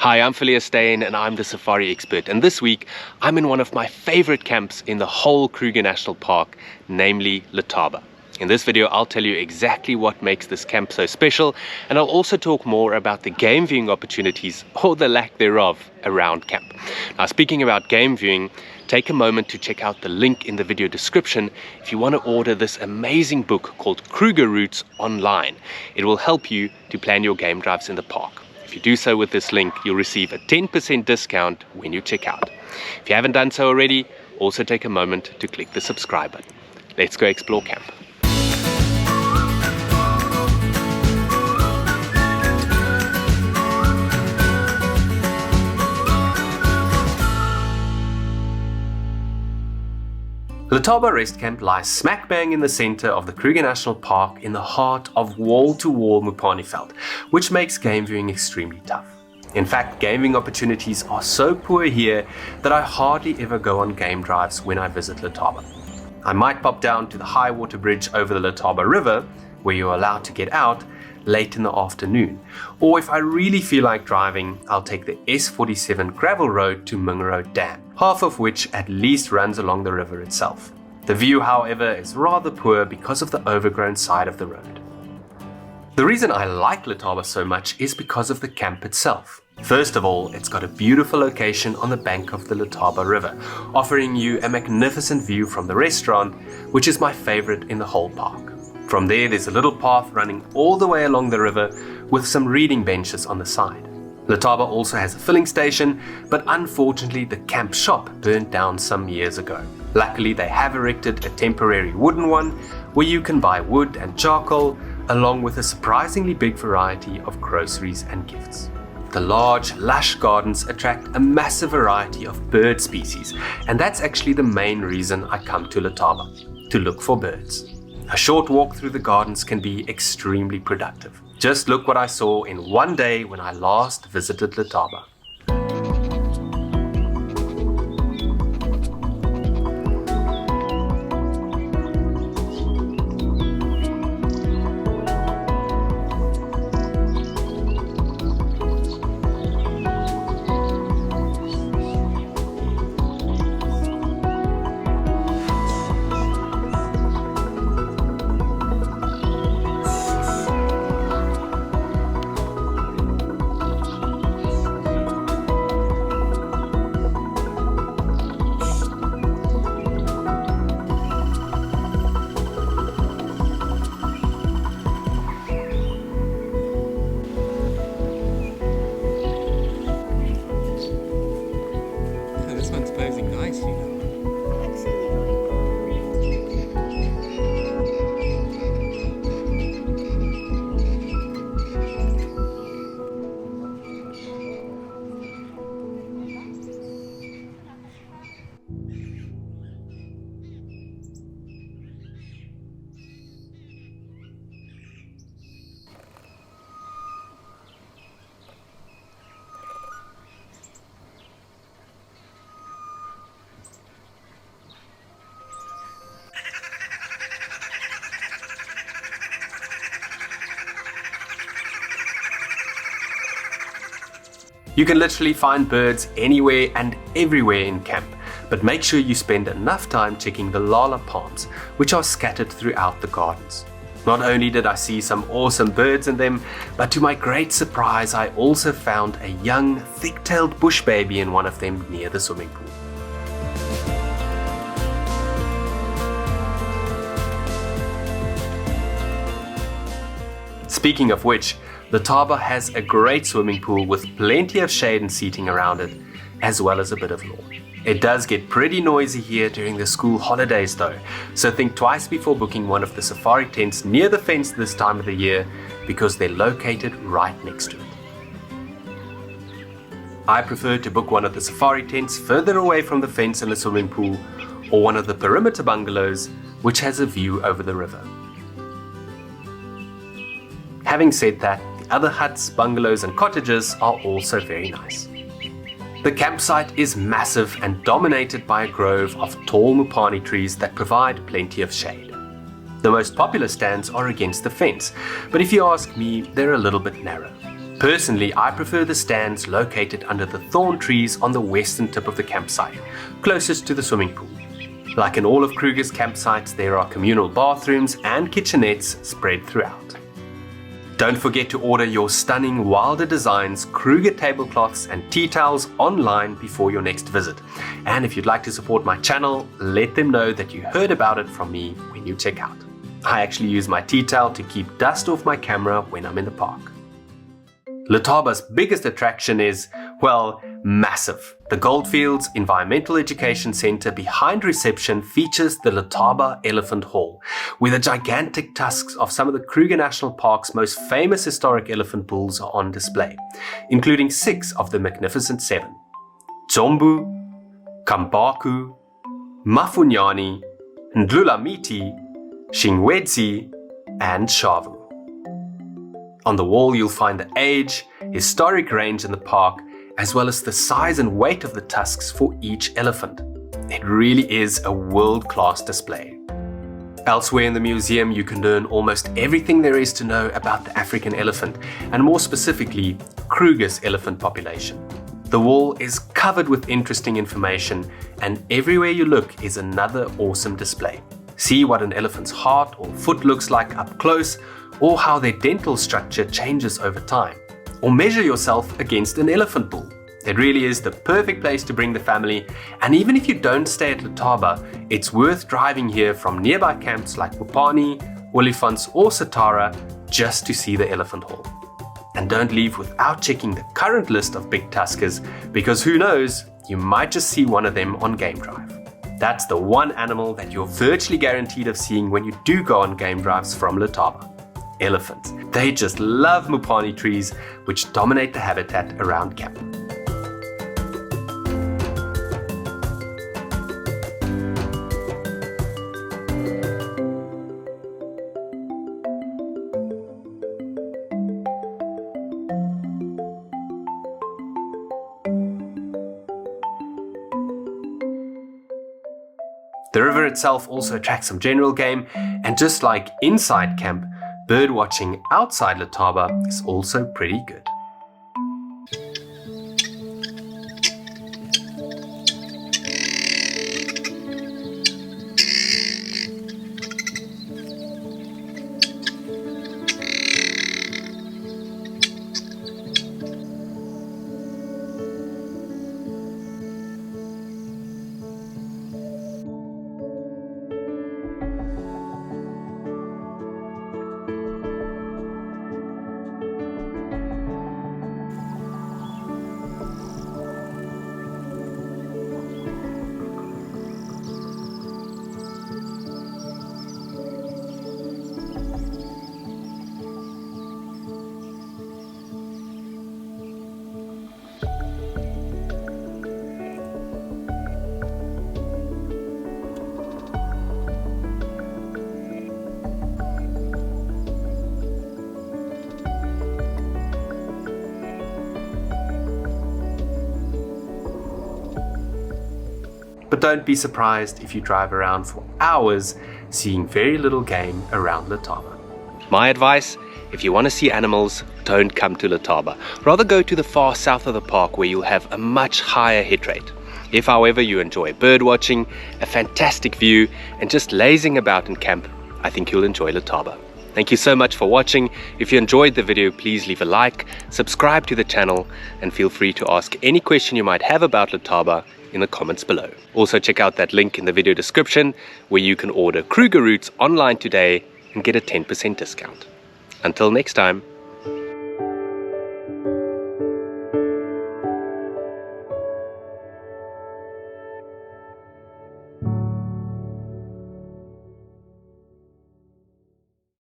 Hi, I'm Phileas Stain and I'm the safari expert, and this week I'm in one of my favorite camps in the whole Kruger National Park, namely Letaba. In this video I'll tell you exactly what makes this camp so special, and I'll also talk more about the game viewing opportunities, or the lack thereof, around camp. Now, speaking about game viewing, take a moment to check out the link in the video description if you want to order this amazing book called Kruger Routes online. It will help you to plan your game drives in the park. If you do so with this link, you'll receive a 10% discount when you check out. If you haven't done so already, also take a moment to click the subscribe button. Let's go explore camp. Letaba Rest Camp lies smack bang in the center of the Kruger National Park in the heart of wall-to-wall mopane veld, which makes game viewing extremely tough. In fact, game viewing opportunities are so poor here that I hardly ever go on game drives when I visit Letaba. I might pop down to the high water bridge over the Letaba River, where you're allowed to get out, late in the afternoon. Or if I really feel like driving, I'll take the S47 gravel road to Mingero Dam, half of which at least runs along the river itself. The view, however, is rather poor because of the overgrown side of the road. The reason I like Letaba so much is because of the camp itself. First of all, it's got a beautiful location on the bank of the Letaba River, offering you a magnificent view from the restaurant, which is my favorite in the whole park. From there's a little path running all the way along the river with some reading benches on the side. Letaba also has a filling station, but unfortunately the camp shop burnt down some years ago. Luckily they have erected a temporary wooden one where you can buy wood and charcoal, along with a surprisingly big variety of groceries and gifts. The large, lush gardens attract a massive variety of bird species, and that's actually the main reason I come to Letaba, to look for birds. A short walk through the gardens can be extremely productive. Just look what I saw in one day when I last visited Letaba. You can literally find birds anywhere and everywhere in camp, but make sure you spend enough time checking the lala palms, which are scattered throughout the gardens. Not only did I see some awesome birds in them, but to my great surprise I also found a young, thick-tailed bush baby in one of them near the swimming pool. Speaking of which, Letaba has a great swimming pool with plenty of shade and seating around it, as well as a bit of lawn. It does get pretty noisy here during the school holidays though, so think twice before booking one of the safari tents near the fence this time of the year, because they're located right next to it. I prefer to book one of the safari tents further away from the fence and the swimming pool, or one of the perimeter bungalows, which has a view over the river. Having said that, the other huts, bungalows and cottages are also very nice. The campsite is massive and dominated by a grove of tall mopane trees that provide plenty of shade. The most popular stands are against the fence, but if you ask me, they're a little bit narrow. Personally, I prefer the stands located under the thorn trees on the western tip of the campsite, closest to the swimming pool. Like in all of Kruger's campsites, there are communal bathrooms and kitchenettes spread throughout. Don't forget to order your stunning Wilder Designs Kruger tablecloths and tea towels online before your next visit. And if you'd like to support my channel, let them know that you heard about it from me when you check out. I actually use my tea towel to keep dust off my camera when I'm in the park. Letaba's biggest attraction is, well, massive. The Goldfields Environmental Education Center behind reception features the Letaba Elephant Hall, where the gigantic tusks of some of the Kruger National Park's most famous historic elephant bulls are on display, including 6 of the Magnificent 7: Dzombu, Kambaku, Mafunyani, Ndlulamiti, Shingwedzi, and Shavu. On the wall you'll find the age, historic range in the park, as well as the size and weight of the tusks for each elephant. It really is a world-class display. Elsewhere in the museum you can learn almost everything there is to know about the African elephant, and more specifically, Kruger's elephant population. The wall is covered with interesting information, and everywhere you look is another awesome display. See what an elephant's heart or foot looks like up close, or how their dental structure changes over time. Or measure yourself against an elephant bull. It really is the perfect place to bring the family, and even if you don't stay at Letaba, it's worth driving here from nearby camps like Mopane, Olifants or Satara just to see the elephant hall. And don't leave without checking the current list of big tuskers, because who knows, you might just see one of them on game drive. That's the one animal that you're virtually guaranteed of seeing when you do go on game drives from Letaba. Elephants. They just love mopane trees, which dominate the habitat around camp. The river itself also attracts some general game, and just like inside camp, bird watching outside Letaba is also pretty good. But don't be surprised if you drive around for hours seeing very little game around Letaba. My advice, if you want to see animals, don't come to Letaba. Rather go to the far south of the park where you'll have a much higher hit rate. If however you enjoy bird watching, a fantastic view, and just lazing about in camp, I think you'll enjoy Letaba. Thank you so much for watching. If you enjoyed the video, please leave a like, subscribe to the channel, and feel free to ask any question you might have about Letaba in the comments below. Also check out that link in the video description where you can order Kruger routes online today and get a 10% discount. Until next time.